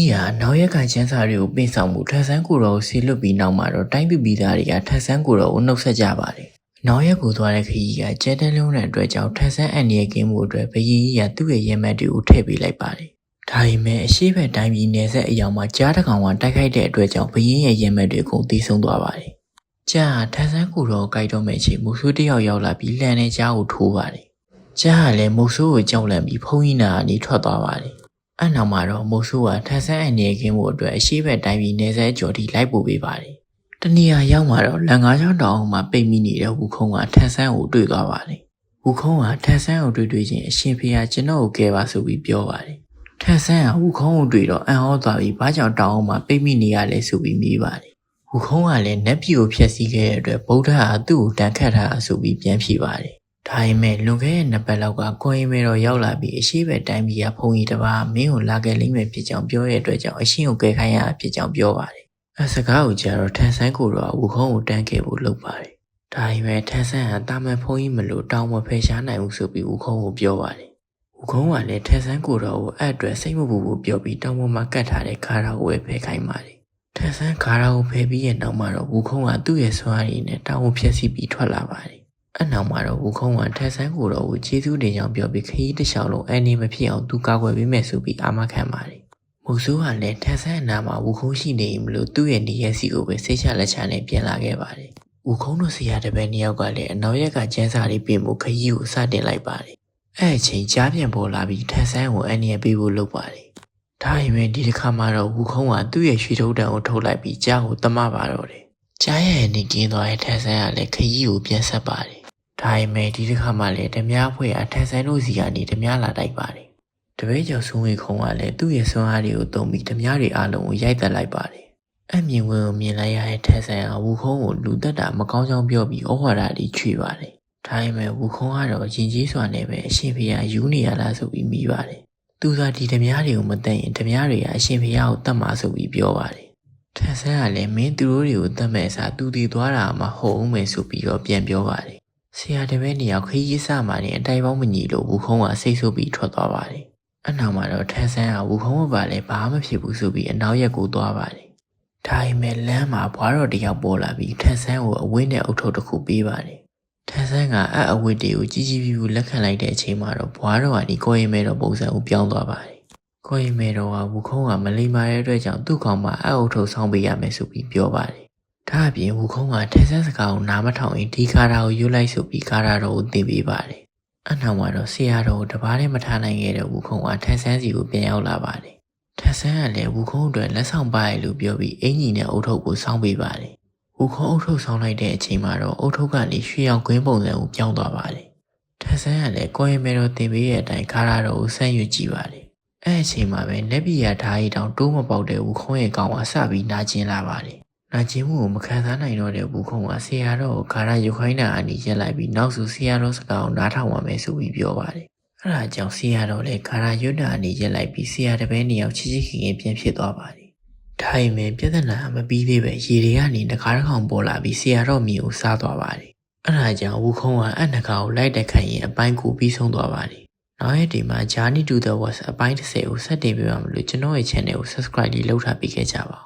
နေ့ကနောက်ရက်ကချမ်းစာတွေကိုပြင်ဆောင်မှုထပ်ဆန်းကိုတော့ဆေလွတ်ပြီးနောက်မှာတော့တိုင်းပြည်သားတွေကထပ်ဆန်းကိုတော့နှုတ်ဆက်ကြပါတယ်။နောက်ရက်ကိုသွားတဲ့ခရီးကကျဲတဲလုံးတဲ့အတွက်ကြောင့်ထပ်ဆန်းအန်ရီကင်းမှုအတွက်ဘရင်ကြီးကသူ့ရဲ့ရဲမက်တွေကိုထည့်ပေးလိုက်ပါတယ်။ဒါပေမဲ့အရှိဘက်တိုင်းပြည်နယ်ဆက်အယောင်မှာကြားတကောင်ကတိုက်ခိုက်တဲ့အတွက်ကြောင့်ဘရင်ရဲ့ရဲမက်တွေကုန်တီးဆုံးသွားပါတယ်။ကြားထပ်ဆန်းကိုတော့ကြိုက်တော့မဲ့ချိန်မုတ်ဆိုးတယောက်ရောက်လာပြီးလှန်တဲ့ကြားကိုထိုးပါတယ်။ကြားကလည်းမုတ်ဆိုးကိုကြောက်လန့်ပြီးဖုံးကြီးနာကနေထွက်သွားပါတယ်။အဲ့နောက်မှာတော့မိုးဆိုးကထန်းဆန်းအန်ရီကင်းမှုအတွက်အရှိဘက်တိုင်းပြည်နယ်စဲကြော်တီလိုက်ပို့ပေးပါတယ်။တနေရာရောက်မှာတော့လန်ကားချောင်းတောင်အောင်မှာပိတ်မိနေတဲ့ဝူခုံးကထန်းဆန်းကိုတွေ့သွားပါတယ်။ဝူခုံးကထန်းဆန်းကိုတွေ့ချင်းအရှင်ဖေဟာကျွန်တော်ကိုကဲပါဆိုပြီးပြောပါတယ်။ထန်းဆန်းကဝူခုံးကိုတွေ့တော့အံ့ဩသွားပြီးဘာကြောင့်တောင်အောင်မှာပိတ်မိနေရလဲဆိုပြီးမေးပါတယ်။ဝူခုံးကလည်းနတ်ပြည်ကိုဖျက်ဆီးခဲ့တဲ့အတွက်ဗုဒ္ဓဟာသူ့ကိုတန်ခတ်ထားဆိုပြီးပြန်ဖြေပါတယ်။ဒါပေမဲ့လွန်ခဲ့တဲ့နှစ်ပတ်လောက်ကကိုရင်မဲတော်ရောက်လာပြီးအရှိဘက်တိုင်းပြည်ကဖုန်ကြီးတစ်ပါးမင်းကိုလာခဲ့လိမ့်မယ်ဖြစ်ကြောင်းပြောတဲ့အတွက်ကြောင့်အရှင်ကိုကဲခိုင်းရဖြစ်ကြောင်းပြောပါတယ်။အဲစကားကိုကြားတော့ထန်းဆန်းကိုတော့ဝူခုံးကိုတန်းခဲ့ဖို့လုပ်ပါတယ်။ဒါပေမဲ့ထန်းဆန်းကတာမန်ဖုန်ကြီးမလို့တောင်းမဖယ်ရှားနိုင်ဘူးဆိုပြီးဝူခုံးကိုပြောပါတယ်။ဝူခုံးကလည်းထန်းဆန်းကိုတော့အဲ့အတွက်စိတ်မပူဘူးပြောပြီးတောင်းပေါ်မှာကတ်ထားတဲ့ခါရာကိုပဲဖယ်ခိုင်းပါတယ်။ထန်းဆန်းခါရာကိုဖယ်ပြီးရဲ့နောက်မှာတော့ဝူခုံးကသူ့ရဲ့စွမ်းရည်နဲ့တောင်းကိုဖျက်ဆီးပြီးထွက်လာပါတယ်။အနောက်မှာတော့ဝူခုံးကထန်းဆန်းကိုတော့ကျေးဇူးတင်ကြောင်းပြောပြီးခရီးတစ်လျှောက်လုံးအနေမဖြစ်အောင်သူကာကွယ်ပေးမယ်ဆိုပြီးအာမခံပါတယ်။မိုးဆိုးကလည်းထန်းဆန်းအနာမှာဝူခုံးရှိနေမလို့သူ့ရဲ့နေရက်စီကိုပဲစိတ်ချလက်ချနဲ့ပြန်လာခဲ့ပါတယ်။ဝူခုံးတို့ဆရာတပည့်နှစ်ယောက်ကလည်းအနောက်ရက်ကကျန်းစာလေးပြင်မှုခရီးကိုစတင်လိုက်ပါတယ်။အဲ့အချိန်ကြားပြန်ပေါ်လာပြီးထန်းဆန်းကိုအနေနဲ့ပေးဖို့လုပ်ပါတယ်။ဒါပေမဲ့ဒီတစ်ခါမှတော့ဝူခုံးကသူ့ရဲ့ရွှေထုတ်တံကိုထုတ်လိုက်ပြီးကြားကိုတမပါတော့တယ်။ကြားရဲ့နေကင်းသွားတဲ့ထန်းဆန်းကလည်းခရီးကိုပြန်ဆက်ပါတယ်။ဒါပေမဲ့ဒီတစ်ခါမှလည်းဓမြအဖွဲ့ကထန်းဆန်းတို့စီကနေဓမြလာတိုက်ပါတယ်။တပည့်ကျော်ဆုံးဝေခုံကလည်းသူ့ရဲ့စွမ်းအားတွေကိုသုံးပြီးဓမြတွေအားလုံးကိုရိုက်တက်လိုက်ပါတယ်။အမြင်ဝင်ကိုမြင်လိုက်ရတဲ့ထန်းဆန်းကဝူခုံးကိုလူသက်တာမကောင်းကြောင်းပြောပြီးဩဝါဒတွေချွေပါတယ်။ဒါပေမဲ့ဝူခုံးကတော့ရင်ကြီးစွာနဲ့ပဲအရှင်ဖေကယူနေရလားဆိုပြီးမိပါတယ်။သူသာဒီဓမြတွေကိုမတတ်ရင်ဓမြတွေကအရှင်ဖေကိုတတ်မှာဆိုပြီးပြောပါတယ်။ထန်းဆန်းကလည်းမင်းသူတို့တွေကိုတတ်မဲ့အစားသူတည်သွားတာမှဟုတ်အောင်မယ်ဆိုပြီးတော့ပြန်ပြောပါတယ်။ဆရာတပည့်နှစ်ယောက်ခရီးစမှနေအတိုင်ပေါင်းမညီလို့ဝူခုံးကစိတ်ဆိုးပြီးထွက်သွားပါတယ်။အနောက်မှာတော့ထန်းဆန်းကဝူခုံးမပါလဲဘာမှဖြစ်ဘူးဆိုပြီးအနောက်ရက်ကိုသွားပါတယ်။ဒါပေမဲ့လမ်းမှာဘွားတော်တယောက်ပေါ်လာပြီးထန်းဆန်းကိုအဝတ်နဲ့အုပ်ထုပ်တစ်ခုပေးပါတယ်။ထန်းဆန်းကအဝတ်တွေကိုကြီးကြီးပြူပြူလက်ခံလိုက်တဲ့အချိန်မှာတော့ဘွားတော်ကနေကိုရင်မဲတော်ပုံစံကိုပြောင်းသွားပါတယ်။ကိုရင်မဲတော်ကဝူခုံးကမလိမ္မာတဲ့အတွက်ကြောင့်သူ့ကောင်မအုပ်ထုပ်ဆောင်းပေးရမယ်ဆိုပြီးပြောပါတယ်။ဒါအပြင်ဝူခုံးကထန်းဆန်းစကားကိုနားမထောင်ရင်ဒီကာရာကိုရွတ်လိုက်ဆိုပြီးကာရာတော်ကိုသင်ပေးပါတယ်။အနောက်မှာတော့ဆရာတော်ကိုတပါးနဲ့မထားနိုင်ခဲ့တဲ့ဝူခုံးကထန်းဆန်းစီကိုပြန်ရောက်လာပါတယ်။ထန်းဆန်းကလည်းဝူခုံးအတွက်လက်ဆောင်ပါရလို့ပြောပြီးအင်ကြီးနဲ့အုတ်ထုပ်ကိုဆောင်းပေးပါတယ်။ဝူခုံးအုတ်ထုပ်ဆောင်းလိုက်တဲ့အချိန်မှာတော့အုတ်ထုပ်ကနေရွှေရောင်ကွင်းပုံစံကိုပြောင်းသွားပါတယ်။ထန်းဆန်းကလည်းကိုရင်မဲတော်သင်ပေးတဲ့အတိုင်းကာရာတော်ကိုဆန့်ရွက်ကြည့်ပါတယ်။အဲ့အချိန်မှာပဲလက်ပြရဓာတ်ရီတောင်တိုးမပေါက်တဲ့ဝူခုံးရဲ့ကောင်ကစပြီးနာကျင်လာပါတယ်။နာကျင်မှုကိုမခံစားနိုင်တော့တဲ့ဝူခုံးကဆရာတော်ကိုကာရာရုခိုင်းတာအနီးရက်လိုက်ပြီးနောက်ဆိုဆရာတော်စကားကိုနားထောင်ရမယ်ဆိုပြီးပြောပါတယ်။အဲ့ဒါကြောင့်ဆရာတော်လည်းကာရာရွတ်တာအနီးရက်လိုက်ပြီးဆရာတပည့်နှစ်ယောက်ချစ်ချစ်ခင်ခင်ပြန်ဖြစ်သွားပါတယ်။ဒါပေမဲ့ပြဿနာမပြီးသေးပဲရေတွေကနေတကားတစ်ခေါင်ပေါ်လာပြီးဆရာတော်မြေကိုစားသွားပါတယ်။အဲ့ဒါကြောင့်ဝူခုံးကအနှကာကိုလိုက်တက်ခိုင်းရင်အပိုင်းကိုပြီးဆုံးသွားပါတယ်။နောက်ရက်ဒီမှာ Journey to the West အပိုင်း30ကိုဆက်တင်ပေးပါမလို့ကျွန်တော်ရဲ့ channel ကို subscribe လုပ်ထားပေးခဲ့ကြပါဦး